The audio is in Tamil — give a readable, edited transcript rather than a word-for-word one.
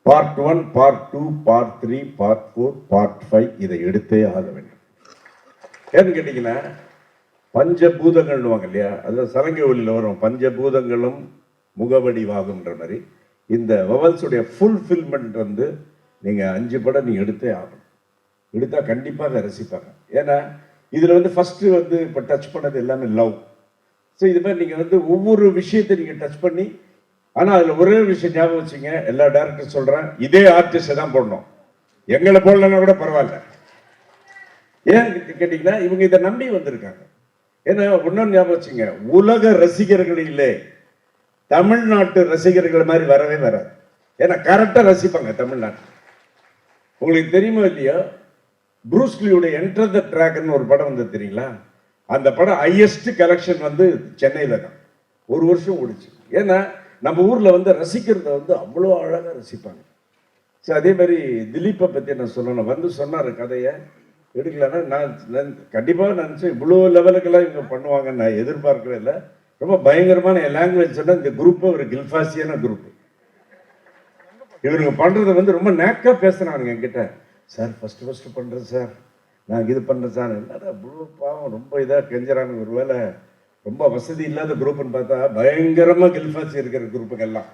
Part 1, part 2, part 3, part 4, part 5 இதை எடுத்தே ஆக வேண்டும். ஏன்னு கேட்டீங்கன்னா பஞ்சபூதங்கள்னுவாங்க இல்லையா, அது சரங்க ஒலியில் வரும், பஞ்சபூதங்களும் முகவடிவாகும்ன்ற மாதிரி இந்த வவல்ஸுடைய ஃபுல்ஃபில்மெண்ட் வந்து நீங்கள் 5 படம் நீங்கள் எடுத்தே ஆகணும். எடுத்தா கண்டிப்பாக ரசிப்பாங்க. ஏன்னா இதில் வந்து ஃபர்ஸ்ட் வந்து இப்போ டச் பண்ணது எல்லாமே லவ். ஸோ இது மாதிரி நீங்கள் வந்து ஒவ்வொரு விஷயத்தை நீங்கள் டச் பண்ணி, ஆனால் அதில் ஒரே விஷயம் ஞாபகம் வச்சுங்க, எல்லா டேரக்டர் சொல்கிறேன், இதே ஆர்டிஸ்டை தான் போடணும், எங்களை போடலன்னா கூட பரவாயில்ல. ஏன் கேட்டீங்கன்னா இவங்க இதை நம்பி வந்திருக்காங்க. ஏன்னா ஒன்றும் ஞாபகம் வச்சுங்க, உலக ரசிகர்கள் இல்லை, தமிழ்நாட்டு ரசிகர்கள் மாதிரி வரவே வராது. ஏன்னா கரெக்டாக ரசிப்பாங்க தமிழ்நாட்டில். உங்களுக்கு தெரியுமா இல்லையா, ப்ரூஸ்லியோட என்டர் த ட்ராக்னு ஒரு படம் வந்து தெரியுங்களா, அந்த படம் ஹையஸ்ட் கலெக்ஷன் வந்து சென்னையில் தான், ஒரு வருஷம் ஓடிச்சு. ஏன்னா நம்ம ஊரில் வந்து ரசிக்கிறத வந்து அவ்வளோ அழகாக ரசிப்பாங்க. ஸோ அதே மாதிரி திலீப்பை பற்றி நான் சொல்லணும், வந்து சொன்னார் கதையை எடுக்கலன்னா நான் கண்டிப்பாக நினச்சேன் இவ்வளோ லெவலுக்கெல்லாம் இவங்க பண்ணுவாங்கன்னு நான் எதிர்பார்க்கவே இல்லை. ரொம்ப பயங்கரமான என் லாங்குவேஜ் சொன்னால் இந்த குரூப்பு ஒரு கில்ஃபாசியான குரூப்பு. இவருங்க பண்ணுறதை வந்து ரொம்ப நேக்காக பேசுகிறானுங்க என்கிட்ட. சார் ஃபஸ்ட்டு பண்ணுறேன் சார், நான் இது பண்ணுறேன் சார், என்னடா இவ்வளோ பாவம் ரொம்ப இதாக கெஞ்சுறாங்க, ஒரு வேலை ரொம்ப வசதி இல்லாத குரூப்புன்னு பார்த்தா பயங்கரமாக கில்ஃபாசி இருக்கிற குரூப்புக்கெல்லாம்